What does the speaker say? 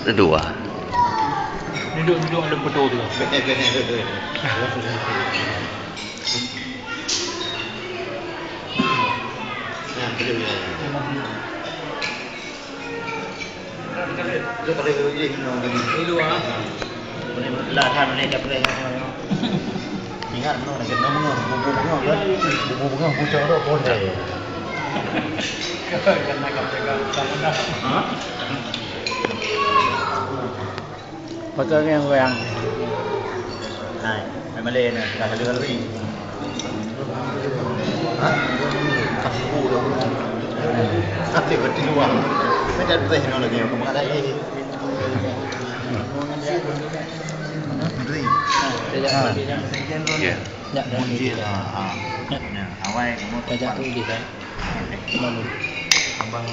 Dua. Duduk ada foto tu. Lah kan ni dah boleh. Ingat no nak kena mengo bubu pucuk tu boleh. Kena jaga sama dah. Betul yang goyang. Hai, Malay ni dah kali. Kapu tu. Tapi betul luar. Macam tu ni lagi yang kemana lagi. Ya. Munjil awal kamu Jatuh di sana. abang